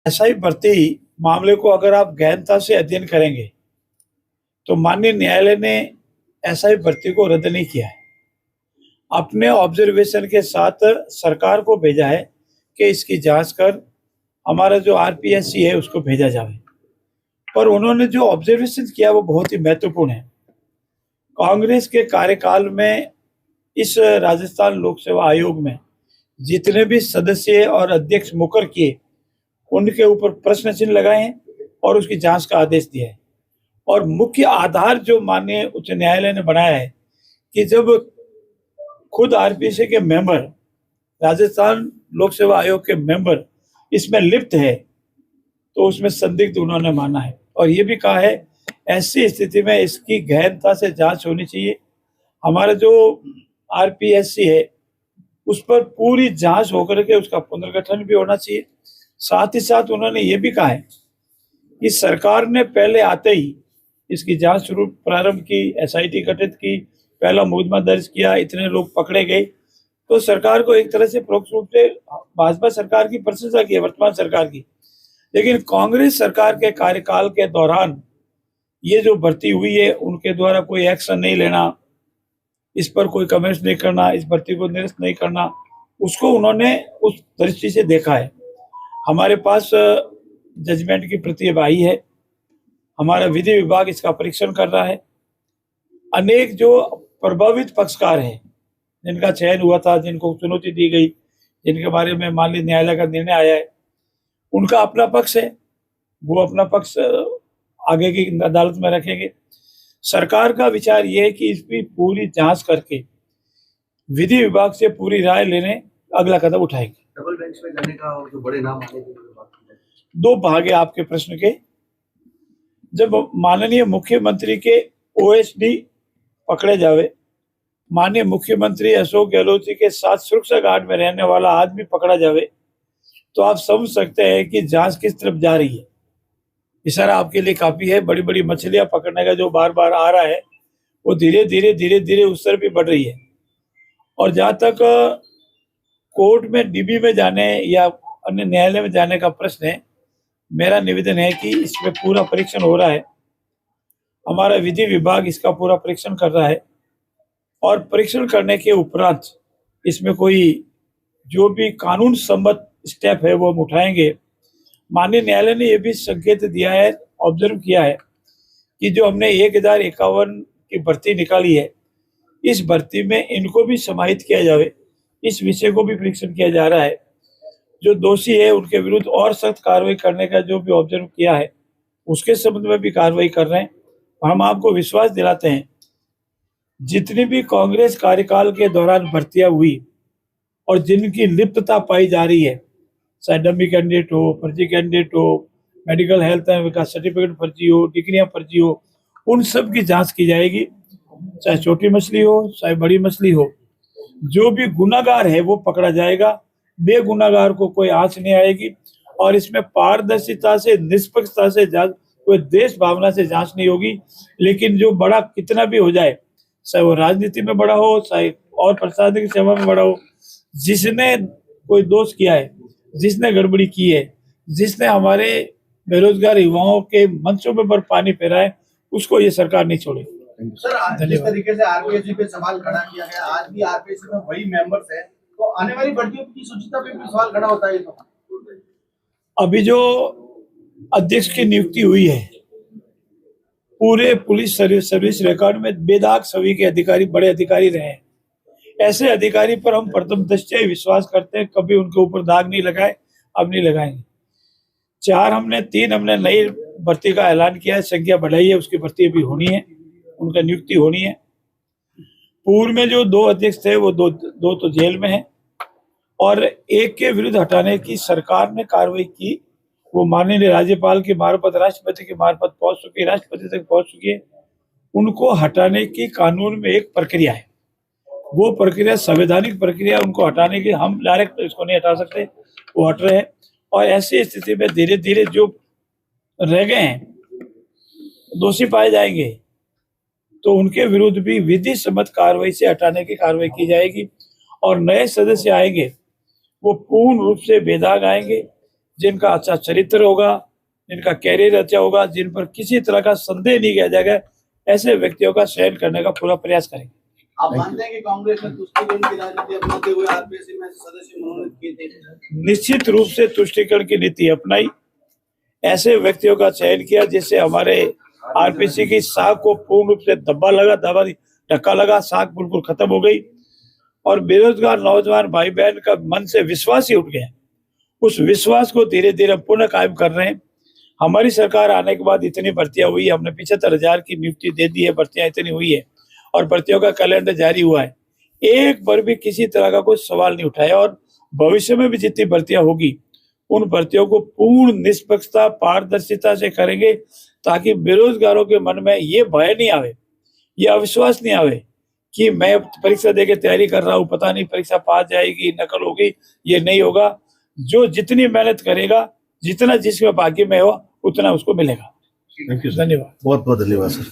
SI भर्ती मामले को अगर आप गहनता से अध्ययन करेंगे तो माननीय न्यायालय ने एसआई भर्ती को रद्द नहीं किया है। अपने ऑब्जर्वेशन के साथ सरकार को भेजा है कि इसकी जांच कर हमारा जो आरपीएससी है उसको भेजा जाए। पर उन्होंने जो ऑब्जर्वेशन किया वो बहुत ही महत्वपूर्ण है। कांग्रेस के कार्यकाल में इस राजस्थान लोक सेवा आयोग में जितने भी सदस्य और अध्यक्ष मुकर किए उनके ऊपर प्रश्न चिन्ह लगाए हैं और उसकी जांच का आदेश दिया है। और मुख्य आधार जो माननीय उच्च न्यायालय ने बनाया है कि जब खुद आरपीएससी के मेंबर, राजस्थान लोक सेवा आयोग के मेंबर इसमें लिप्त है तो उसमें संदिग्ध उन्होंने माना है। और ये भी कहा है ऐसी स्थिति में इसकी गहनता से जांच होनी चाहिए। हमारा जो आरपीएससी है उस पर पूरी जांच होकर के उसका पुनर्गठन भी होना चाहिए। साथ ही साथ उन्होंने ये भी कहा है कि सरकार ने पहले आते ही इसकी जांच शुरू प्रारंभ की, एसआईटी गठित की, पहला मुकदमा दर्ज किया, इतने लोग पकड़े गए। तो सरकार को एक तरह से परोक्ष रूप से भाजपा सरकार की प्रशंसा की है, वर्तमान सरकार की। लेकिन कांग्रेस सरकार के कार्यकाल के दौरान ये जो भर्ती हुई है उनके द्वारा कोई एक्शन नहीं लेना, इस पर कोई कमेंट्स नहीं करना, इस भर्ती को निरस्त नहीं करना, उसको उन्होंने उस दृष्टि से देखा है। हमारे पास जजमेंट की प्रति आई है, हमारा विधि विभाग इसका परीक्षण कर रहा है। अनेक जो प्रभावित पक्षकार हैं जिनका चयन हुआ था, जिनको चुनौती दी गई, जिनके बारे में माननीय न्यायालय का निर्णय आया है, उनका अपना पक्ष है, वो अपना पक्ष आगे की अदालत में रखेंगे। सरकार का विचार ये है कि इसकी पूरी जांच करके विधि विभाग से पूरी राय लेने अगला कदम उठाएंगे। डबल बेंच में जाने का और जो बड़े नाम आने की बात की है। दो भाग है आपके प्रश्न के। जब माननीय मुख्यमंत्री के ओएसडी पकड़े जावे, माननीय मुख्यमंत्री अशोक गहलोत जी के साथ सुरक्षा गार्ड में रहने वाला आदमी पकड़ा जावे, तो आप समझ सकते हैं कि जांच किस तरफ जा रही है। इशारा आपके लिए काफी है। बड़ी बड़ी मछलियां पकड़ने का जो बार बार आ रहा है वो धीरे धीरे उस तरफ भी बढ़ रही है। और जहां तक कोर्ट में डीबी में जाने या अन्य न्यायालय में जाने का प्रश्न है, मेरा निवेदन है कि इसमें पूरा परीक्षण हो रहा है। हमारा विधि विभाग इसका पूरा परीक्षण कर रहा है और परीक्षण करने के उपरांत इसमें कोई जो भी कानून सम्मत स्टेप है वो हम उठाएंगे। माननीय न्यायालय ने यह भी संकेत दिया है, ऑब्जर्व किया है कि जो हमने 1051 की भर्ती निकाली है, इस भर्ती में इनको भी समाहित किया जाए, इस विषय को भी परीक्षण किया जा रहा है। जो दोषी है उनके विरुद्ध और सख्त कार्रवाई करने का जो भी ऑब्जर्व किया है उसके संबंध में भी कार्रवाई कर रहे हैं। हम आपको विश्वास दिलाते हैं जितनी भी कांग्रेस कार्यकाल के दौरान भर्तियां हुई और जिनकी लिप्तता पाई जा रही है, चाहे डमी कैंडिडेट हो, फर्जी कैंडिडेट हो, medical health and Vikas certificate फर्जी हो, डिग्रियां फर्जी हो, उन सब की जांच की जाएगी। चाहे छोटी मछली हो चाहे बड़ी मछली हो, जो भी गुनाहगार है वो पकड़ा जाएगा, बेगुनाहगार को कोई आंच नहीं आएगी। और इसमें पारदर्शिता से, निष्पक्षता से जांच, कोई देश भावना से जांच नहीं होगी। लेकिन जो बड़ा कितना भी हो जाए, चाहे वो राजनीति में बड़ा हो चाहे और प्रशासनिक सेवा में बड़ा हो, जिसने कोई दोष किया है, जिसने गड़बड़ी की है, जिसने हमारे बेरोजगार युवाओं के मंचों पर पानी फेरा है, उसको ये सरकार नहीं छोड़ेगी। सर, जिस तरीके से आरपीएससी पे सवाल खड़ा किया गया, आज भी आरपीएससी में वही मेंबर्स हैं, तो आने वाली भर्तियों की शुचिता पे भी सवाल खड़ा होता है। तो अभी जो अध्यक्ष की नियुक्ति हुई है, पूरे पुलिस सर्विस रिकॉर्ड में बेदाग सभी के अधिकारी बड़े अधिकारी रहे हैं। ऐसे अधिकारी पर हम प्रथम दृष्टया विश्वास करते हैं, कभी उनके ऊपर दाग नहीं लगाए, अब नहीं लगाएंगे। 3 हमने नई भर्ती का ऐलान किया है, संख्या बढ़ाई है, उसकी भर्ती अभी होनी है, उनका नियुक्ति होनी है। पूर्व में जो 2 अध्यक्ष थे वो दो तो जेल में हैं और एक के विरुद्ध हटाने की सरकार ने कार्रवाई की। वो माननीय राज्यपाल के मार्फत, राष्ट्रपति के मार्फत पहुंच चुकी है, राष्ट्रपति तक पहुंच चुकी है। उनको हटाने की कानून में एक प्रक्रिया है, वो प्रक्रिया संवैधानिक प्रक्रिया, उनको हटाने की हम डायरेक्ट इसको नहीं हटा सकते, वो हट रहे हैं। और ऐसी स्थिति में धीरे धीरे जो रह गए हैं दोषी पाए जाएंगे तो उनके विरुद्ध भी विधि सम्मत कार्रवाई से हटाने की कार्रवाई की जाएगी। और नए सदस्य आएंगे वो पूर्ण रूप से बेदाग आएंगे, जिनका अच्छा चरित्र होगा, जिनका कैरियर अच्छा होगा, जिन पर किसी तरह का संदेह नहीं किया जाएगा, ऐसे व्यक्तियों का चयन करने का पूरा प्रयास करेंगे। आप मानते हैं कि कांग्रेस ने तुष्टिकरण की राजनीति अपनाते हुए आरपीएससी में सदस्य मनोनीत किए थे? निश्चित रूप से तुष्टिकरण की नीति अपनाई, ऐसे व्यक्तियों का चयन किया जिससे हमारे आरपीसी की साख को पूर्ण रूप से धक्का लगा, साख बिल्कुल खत्म हो गई और बेरोजगार नौजवान भाई बहन का मन से विश्वास ही उठ गया। उस विश्वास को धीरे धीरे पुनः कायम कर रहे हैं। हमारी सरकार आने के बाद इतनी भर्तियां हुई, हमने 75,000 की नियुक्ति दे दी है, भर्तियां इतनी हुई है और भर्तियों का कैलेंडर जारी हुआ है। एक बार भी किसी तरह का कोई सवाल नहीं उठाया और भविष्य में भी जितनी भर्तियां होगी उन भर्तियों को पूर्ण निष्पक्षता, पारदर्शिता से करेंगे ताकि बेरोजगारों के मन में ये भय नहीं आवे, ये अविश्वास नहीं आवे कि मैं परीक्षा देके तैयारी कर रहा हूँ, पता नहीं परीक्षा पास जाएगी, नकल होगी, ये नहीं होगा। जो जितनी मेहनत करेगा, जितना जिसमें भाग्य में हो उतना उसको मिलेगा। थैंक यू, धन्यवाद। बहुत बहुत धन्यवाद सर।